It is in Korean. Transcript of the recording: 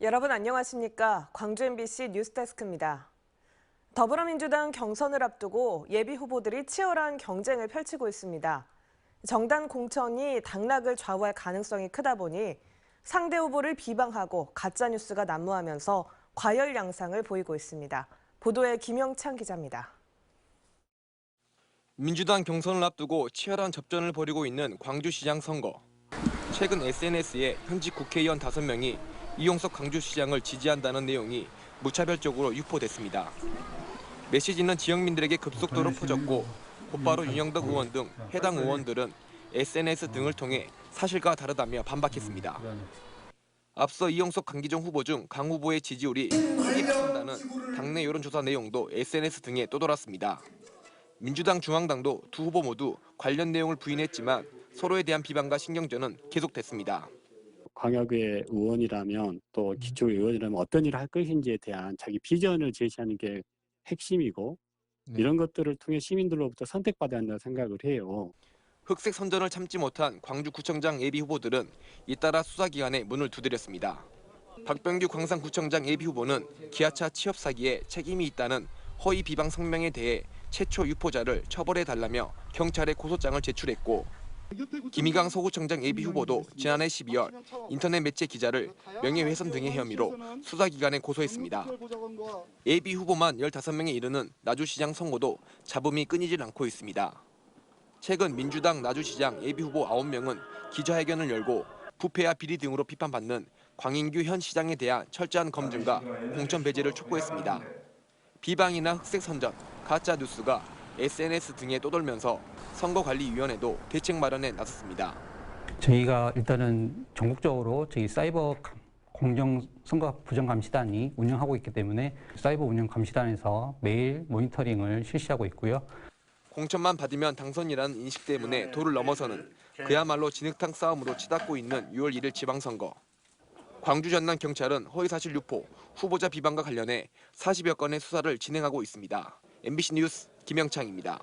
여러분 안녕하십니까? 광주 MBC 뉴스데스크입니다. 더불어민주당 경선을 앞두고 예비 후보들이 치열한 경쟁을 펼치고 있습니다. 정당 공천이 당락을 좌우할 가능성이 크다 보니 상대 후보를 비방하고 가짜뉴스가 난무하면서 과열 양상을 보이고 있습니다. 보도에 김영찬 기자입니다. 민주당 경선을 앞두고 치열한 접전을 벌이고 있는 광주시장 선거. 최근 SNS에 현직 국회의원 5명이 이용석 광주시장을 지지한다는 내용이 무차별적으로 유포됐습니다. 메시지는 지역민들에게 급속도로 퍼졌고 곧바로 윤영덕 의원 등 해당 의원들은 SNS 등을 통해 사실과 다르다며 반박했습니다. 앞서 이용석 강기정 후보 중 강 후보의 지지율이 크게 비춘다는 당내 여론조사 내용도 SNS 등에 떠돌았습니다. 민주당 중앙당도 두 후보 모두 관련 내용을 부인했지만 서로에 대한 비방과 신경전은 계속됐습니다. 광역의 의원이라면 또 기초의원이라면 어떤 일을 할 것인지에 대한 자기 비전을 제시하는 게 핵심이고 이런 것들을 통해 시민들로부터 선택받아야 한다고 생각을 해요. 흑색 선전을 참지 못한 광주구청장 예비 후보들은 잇따라 수사기관에 문을 두드렸습니다. 박병규 광산구청장 예비 후보는 기아차 취업 사기에 책임이 있다는 허위 비방 성명에 대해 최초 유포자를 처벌해달라며 경찰에 고소장을 제출했고 김희강 서구청장 예비 후보도 지난해 12월 인터넷 매체 기자를 명예훼손 등의 혐의로 수사기관에 고소했습니다. 예비 후보만 15명에 이르는 나주시장 선거도 잡음이 끊이질 않고 있습니다. 최근 민주당 나주시장 예비 후보 9명은 기자회견을 열고 부패와 비리 등으로 비판받는 광인규 현 시장에 대한 철저한 검증과 공천 배제를 촉구했습니다. 비방이나 흑색 선전, 가짜 뉴스가 SNS 등에 떠돌면서 선거관리위원회도 대책 마련에 나섰습니다. 저희가 일단은 전국적으로 저희 사이버 공정선거 부정감시단이 운영하고 있기 때문에 사이버 운영감시단에서 매일 모니터링을 실시하고 있고요. 공천만 받으면 당선이라는 인식 때문에 도를 넘어서는 그야말로 진흙탕 싸움으로 치닫고 있는 6월 1일 지방선거. 광주 전남 경찰은 허위사실 유포, 후보자 비방과 관련해 40여 건의 수사를 진행하고 있습니다. MBC 뉴스 김영창입니다.